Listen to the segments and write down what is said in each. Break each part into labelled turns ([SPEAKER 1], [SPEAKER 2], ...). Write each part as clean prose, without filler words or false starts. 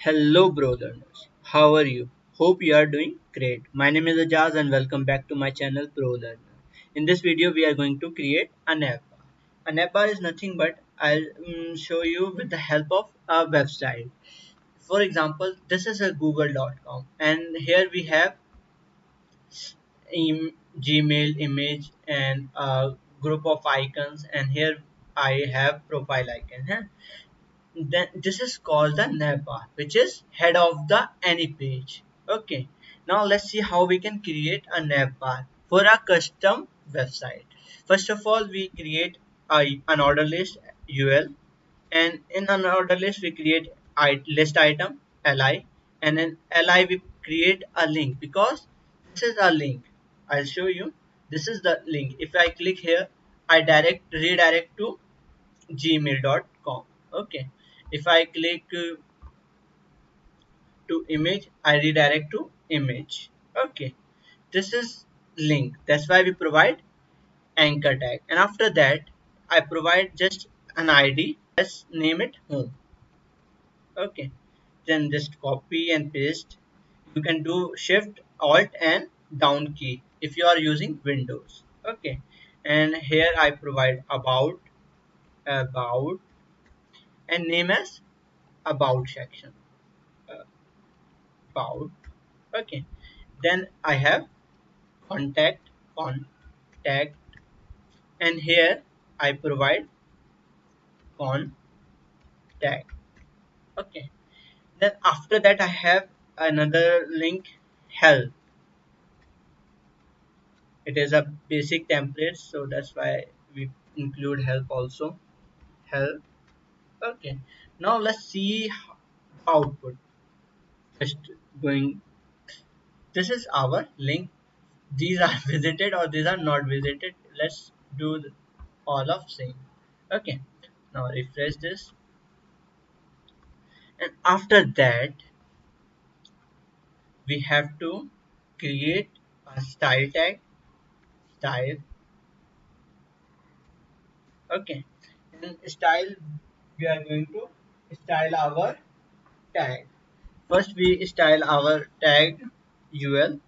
[SPEAKER 1] Hello, BroLearners. How are you? Hope you are doing great. My name is Ajaz and welcome back to my channel BroLearner. In this video, we are going to create a navbar. A navbar is nothing but I'll show you with the help of a website. For example, this is a google.com and here we have Gmail image and a group of icons, and here I have profile icon. Huh? Then this is called the navbar, which is head of the any page. Okay, now let's see how we can create a navbar for a custom website. First of all, we create an order list ul, and in an order list we create list item li, and in li we create a link because this is a link. I'll show you. This is the link. If I click here, I redirect to gmail.com. Okay, if I click to image, I redirect to image. Okay, this is link. That's why we provide anchor tag, and after that I provide just an id. Let's name it home. Okay, then just copy and paste. You can do shift alt and down key if you are using windows. Okay, and here I provide about and name as about section. Uh, about. Okay, then I have contact, and here I provide contact. Okay, then after that I have another link, help. It is a basic template, so that's why we include help also. Help. Okay, now let's see output. Just going, this is our link. These are visited or these are not visited. Let's do all of same. Okay, now refresh this, and after that we have to create a style tag. Style. Okay, in style we are going to style our tag. First we style our tag ul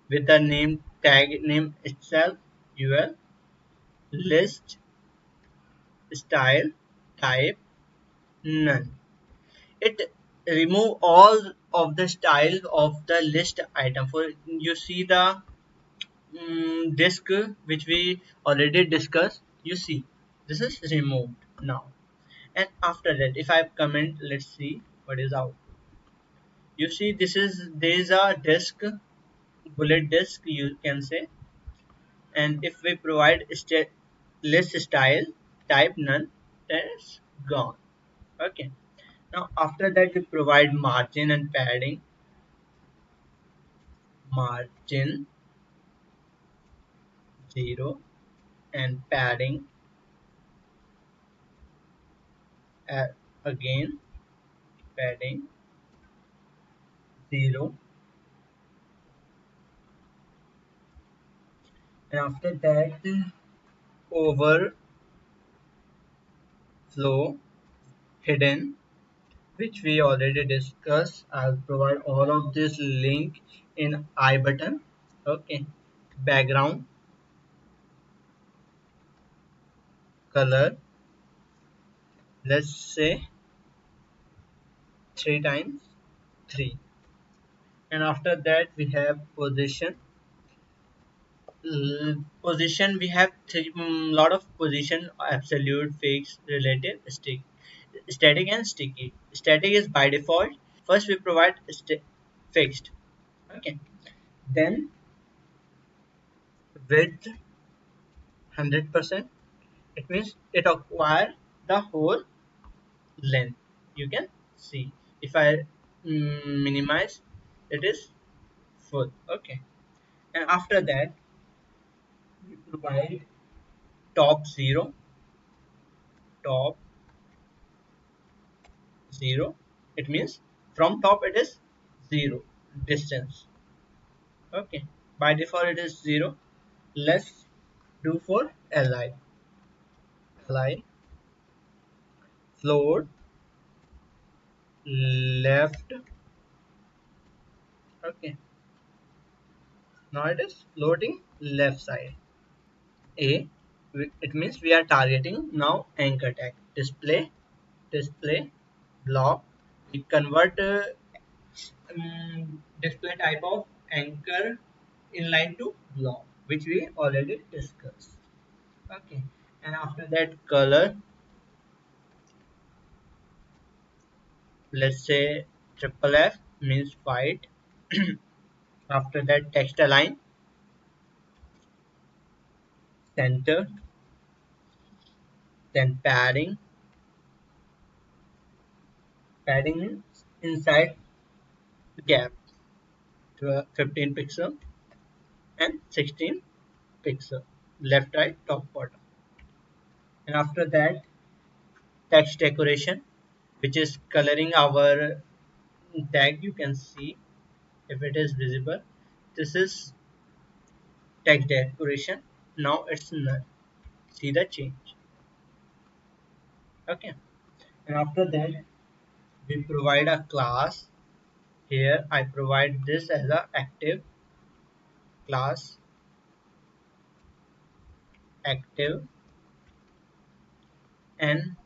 [SPEAKER 1] with the name tag name itself, ul list style type none. It remove all of the style of the list item. For you see the disk which we already discussed, you see this is removed now. And after that if I comment, let's see what is out. You see this is there is a disk, bullet disk you can say, and if we provide list style type none, then it's gone. Okay, now after that we provide margin and padding. Margin 0 and padding uh, again padding 0, and after that overflow hidden, which we already discussed. I'll provide all of this link in I button. Okay, background color, let's say 3 times 3, and after that we have position. Position we have lot of position: absolute, fixed, relative, static and sticky. Static is by default. First we provide fixed. Okay, then width 100%. It means it acquire the whole length. You can see if I minimize, it is full. Okay, and after that we provide top 0, top 0. It means from top it is 0 distance. Okay, by default it is 0. Let's do for li float left. Okay, now it is loading left side. A, it means we are targeting now anchor tag. Display block. We convert display type of anchor inline to block, which we already discussed. Okay, and after that color, let's say triple F means white. After that text align, center, then padding means inside gap, 15 pixel and 16 pixel, left, right, top, bottom. And after that text decoration, which is coloring our tag. You can see if it is visible. This is text decoration. Now it's null. See the change. Okay, and after that we provide a class. Here I provide this as a active class, active, and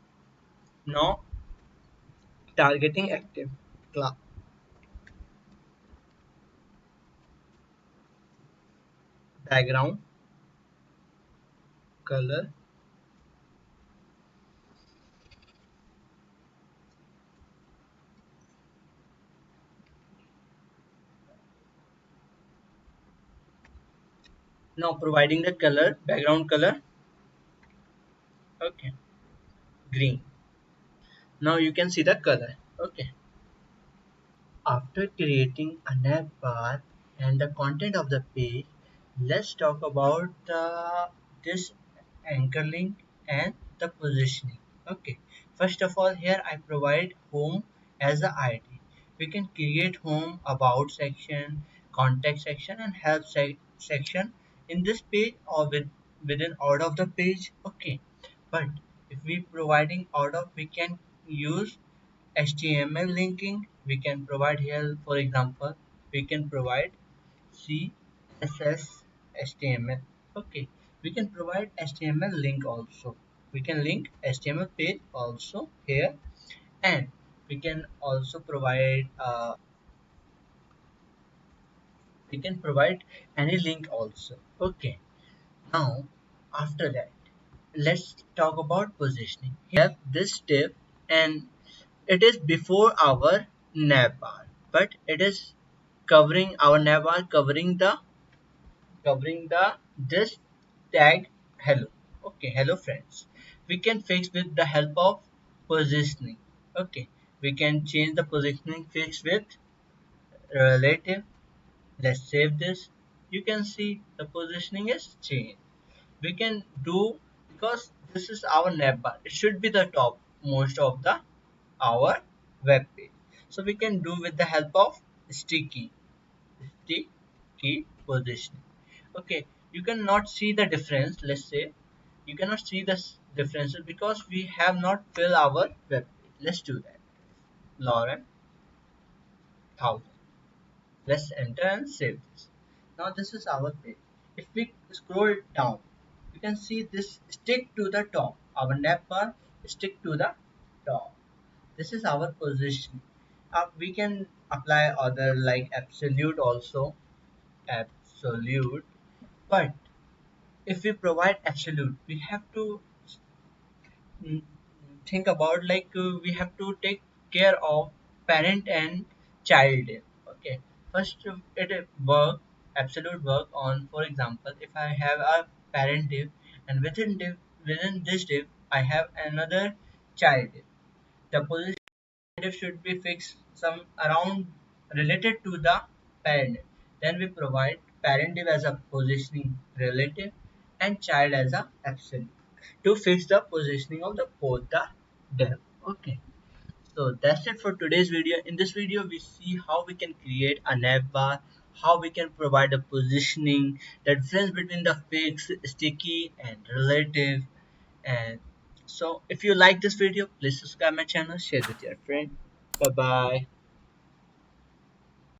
[SPEAKER 1] now targeting active class, background color. Now providing the color, background color. Okay, green. Now you can see the color. Okay, after creating a navbar and the content of the page, let's talk about this anchor link and the positioning. Okay, first of all, here I provide home as the ID. We can create home, about section, contact section, and help section in this page or within out of the page. Okay, but if we providing out of, we can use HTML linking. We can provide here, for example, we can provide CSS HTML. Okay, we can provide HTML link also. We can link HTML page also here, and we can also provide any link also. Okay, now after that, let's talk about positioning. Here we have this div, and it is before our navbar, but it is covering our navbar, covering the this tag hello. Okay, hello friends. We can fix with the help of positioning. Okay, we can change the positioning fix with relative. Let's save this. You can see the positioning is changed. We can do, because this is our navbar, it should be the top most of the our web page. So we can do with the help of sticky sticky positioning. Okay, you cannot see the difference. Let's say you cannot see the differences because we have not filled our web page. Let's do that. Lauren 1000. Let's enter and save this. Now this is our page. If we scroll down, you can see this stick to the top. Our navbar stick to the top. This is our position. We can apply other like absolute also, absolute. But if we provide absolute, we have to mm, think about like we have to take care of parent and child. Okay, first it work absolute work on, for example, if I have a parent div, and within this div I have another child div. The position should be fixed some around related to the parent div. Then we provide parent div as a positioning relative and child as a absolute to fix the positioning of the both the div. Okay, so that's it for today's video. In this video we see how we can create a navbar, how we can provide a positioning, the difference between the fixed, sticky and relative. And so if you like this video, please subscribe my channel, share with your friend. Bye bye.